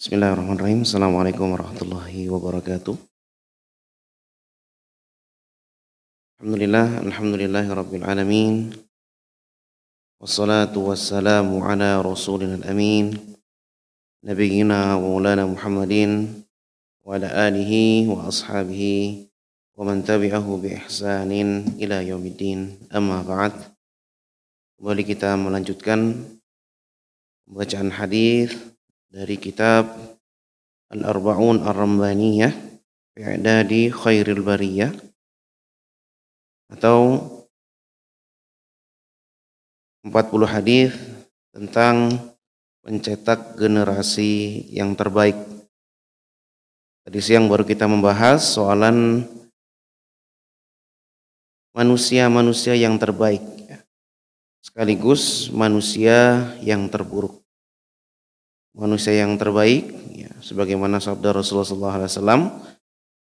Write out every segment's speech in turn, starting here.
Bismillahirrahmanirrahim. Assalamualaikum warahmatullahi wabarakatuh. Alhamdulillahi rabbil alamin. Wassalatu wassalamu ala rasulina al-amin. Nabiyyina wa maulana Muhammadin wa ala alihi wa ashabihi wa man tabi'ahu bi ihsanin ila yaumiddin. Amma ba'd. Kembali kita melanjutkan bacaan hadis dari kitab Al-Arba'un Ar-Rambaniyah fi i'dadi khairil bariyah, atau 40 hadis tentang mencetak generasi yang terbaik. Tadi siang baru kita membahas soalan manusia-manusia yang terbaik, sekaligus manusia yang terburuk. Manusia yang terbaik, ya, sebagaimana sabda Rasulullah SAW,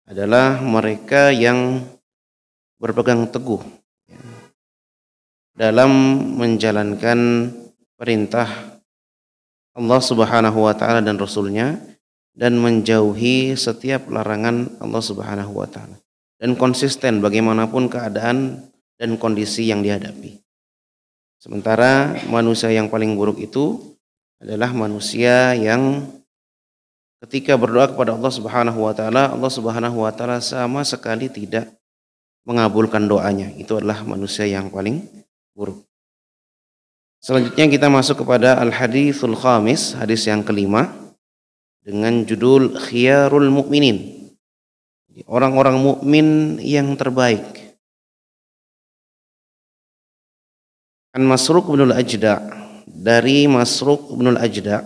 adalah mereka yang berpegang teguh, ya, dalam menjalankan perintah Allah Subhanahu wa Ta'ala dan Rasulnya, dan menjauhi setiap larangan Allah Subhanahu wa Ta'ala, dan konsisten bagaimanapun keadaan dan kondisi yang dihadapi. Sementara manusia yang paling buruk itu adalah manusia yang ketika berdoa kepada Allah Subhanahu wa Ta'ala, Allah Subhanahu wa Ta'ala sama sekali tidak mengabulkan doanya. Itu adalah manusia yang paling buruk. Selanjutnya kita masuk kepada al-haditsul khamis, hadis yang kelima, dengan judul khiyarul mu'minin, orang-orang mukmin yang terbaik. An Masruq bin al-Ajda', dari Masruq bin al-Ajda',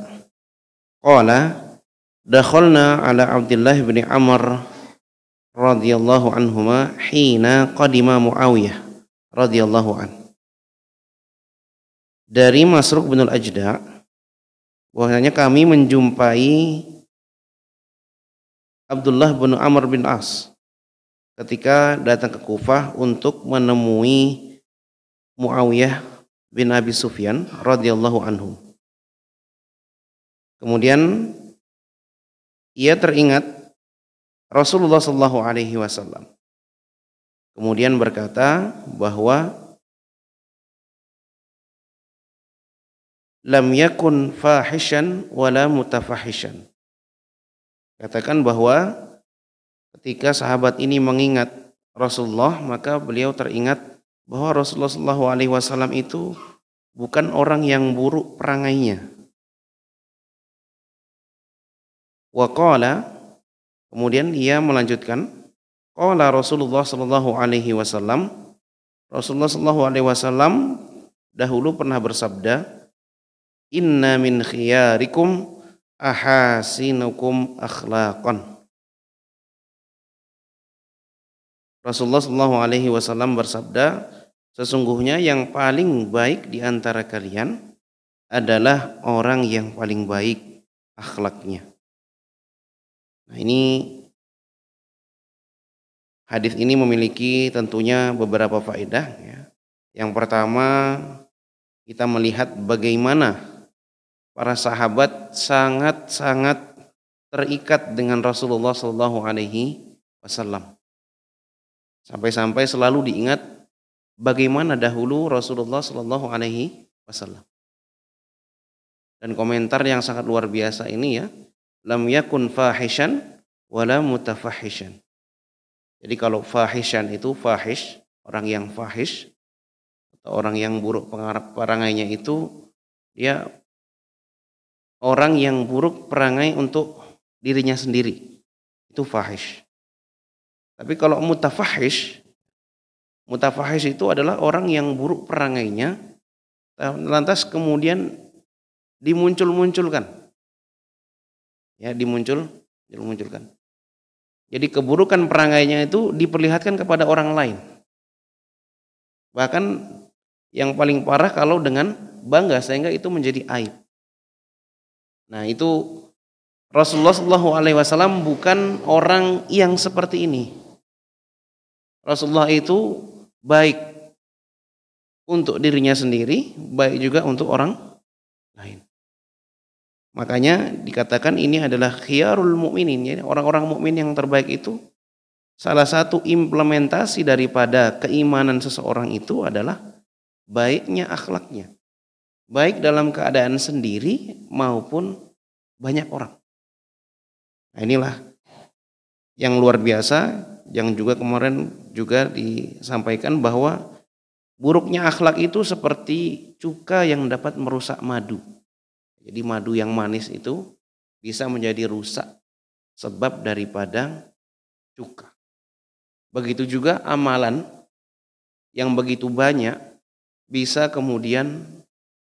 qala dakhalna ala Abdullah bin Amr radhiyallahu anhuma hina qadima Muawiyah radhiyallahu an. Dari Masruq bin al-Ajda', bahwasanya kami menjumpai Abdullah bin Amr bin As ketika datang ke Kufah untuk menemui Muawiyah bin Abi Sufyan radhiyallahu anhu. Kemudian ia teringat Rasulullah sallallahu alaihi wasallam. Kemudian berkata bahwa lam yakun fahishan wala mutafahishan. Katakan bahwa ketika sahabat ini mengingat Rasulullah, maka beliau teringat bahwa Rasulullah sallallahu alaihi wasallam itu bukan orang yang buruk perangainya. Wa qala, kemudian ia melanjutkan, qala Rasulullah sallallahu alaihi wasallam, Rasulullah sallallahu alaihi wasallam dahulu pernah bersabda, inna min khiyarikum ahasinukum akhlaqan. Rasulullah sallallahu alaihi wasallam bersabda, sesungguhnya yang paling baik di antara kalian adalah orang yang paling baik akhlaknya. Nah, ini hadis ini memiliki tentunya beberapa faedah, ya. Yang pertama, kita melihat bagaimana para sahabat sangat-sangat terikat dengan Rasulullah sallallahu alaihi wasallam. Sampai-sampai selalu diingat bagaimana dahulu Rasulullah sallallahu alaihi wasallam. Dan komentar yang sangat luar biasa ini, ya, lam yakun fahishan wala mutafahishan. Jadi kalau fahishan itu fahish, orang yang fahish atau orang yang buruk perangainya itu dia orang yang buruk perangai untuk dirinya sendiri. Itu fahish. Tapi kalau mutafahish itu adalah orang yang buruk perangainya lantas kemudian dimuncul-munculkan. Ya, dimunculkan. Jadi keburukan perangainya itu diperlihatkan kepada orang lain. Bahkan yang paling parah kalau dengan bangga sehingga itu menjadi aib. Nah, itu Rasulullah SAW bukan orang yang seperti ini. Rasulullah itu baik untuk dirinya sendiri, baik juga untuk orang lain. Makanya dikatakan ini adalah khiyarul mukminin, ya, orang-orang mukmin yang terbaik itu salah satu implementasi daripada keimanan seseorang itu adalah baiknya akhlaknya, baik dalam keadaan sendiri maupun banyak orang. Nah, inilah yang luar biasa, yang juga kemarin juga disampaikan bahwa buruknya akhlak itu seperti cuka yang dapat merusak madu. Jadi madu yang manis itu bisa menjadi rusak sebab daripada cuka. Begitu juga amalan yang begitu banyak bisa kemudian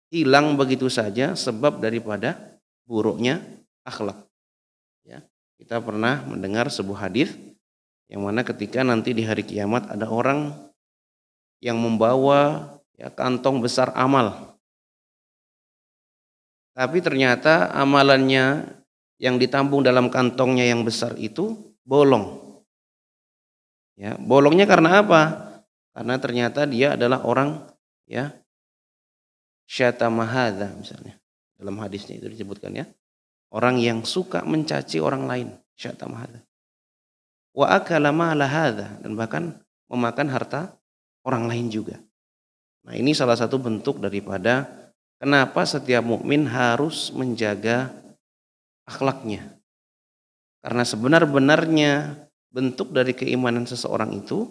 hilang begitu saja sebab daripada buruknya akhlak. Ya, kita pernah mendengar sebuah hadis yang mana ketika nanti di hari kiamat ada orang yang membawa ya kantong besar amal, tapi ternyata amalannya yang ditampung dalam kantongnya yang besar itu bolong. Ya, bolongnya karena apa? Karena ternyata dia adalah orang ya syatama hadza misalnya. Dalam hadisnya itu disebutkan ya. Orang yang suka mencaci orang lain, syatama hadza. Wa akala mala hadza, dan bahkan memakan harta orang lain juga. Nah, ini salah satu bentuk daripada kenapa setiap mukmin harus menjaga akhlaknya. Karena sebenar-benarnya bentuk dari keimanan seseorang itu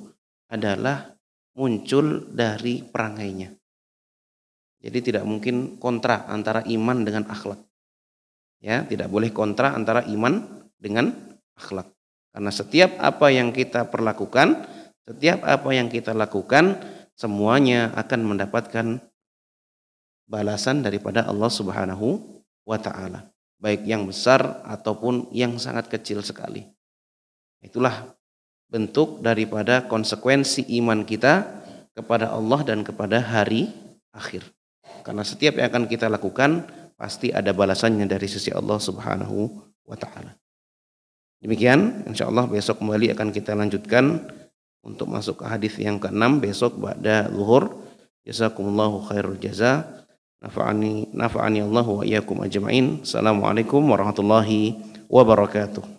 adalah muncul dari perangainya. Jadi tidak mungkin kontra antara iman dengan akhlak. Ya, tidak boleh kontra antara iman dengan akhlak. Karena setiap apa yang kita perlakukan, setiap apa yang kita lakukan, semuanya akan mendapatkan balasan daripada Allah Subhanahu wa taala, baik yang besar ataupun yang sangat kecil sekali. Itulah bentuk daripada konsekuensi iman kita kepada Allah dan kepada hari akhir. Karena setiap yang akan kita lakukan pasti ada balasannya dari sisi Allah Subhanahu wa taala. Demikian, insyaallah besok kembali akan kita lanjutkan untuk masuk ke hadis yang ke-6 besok ba'da zuhur. Jazakumullahu khairul jaza. Nafa'ani Allahu wa iyyakum ajma'in. Assalamualaikum warahmatullahi wabarakatuh.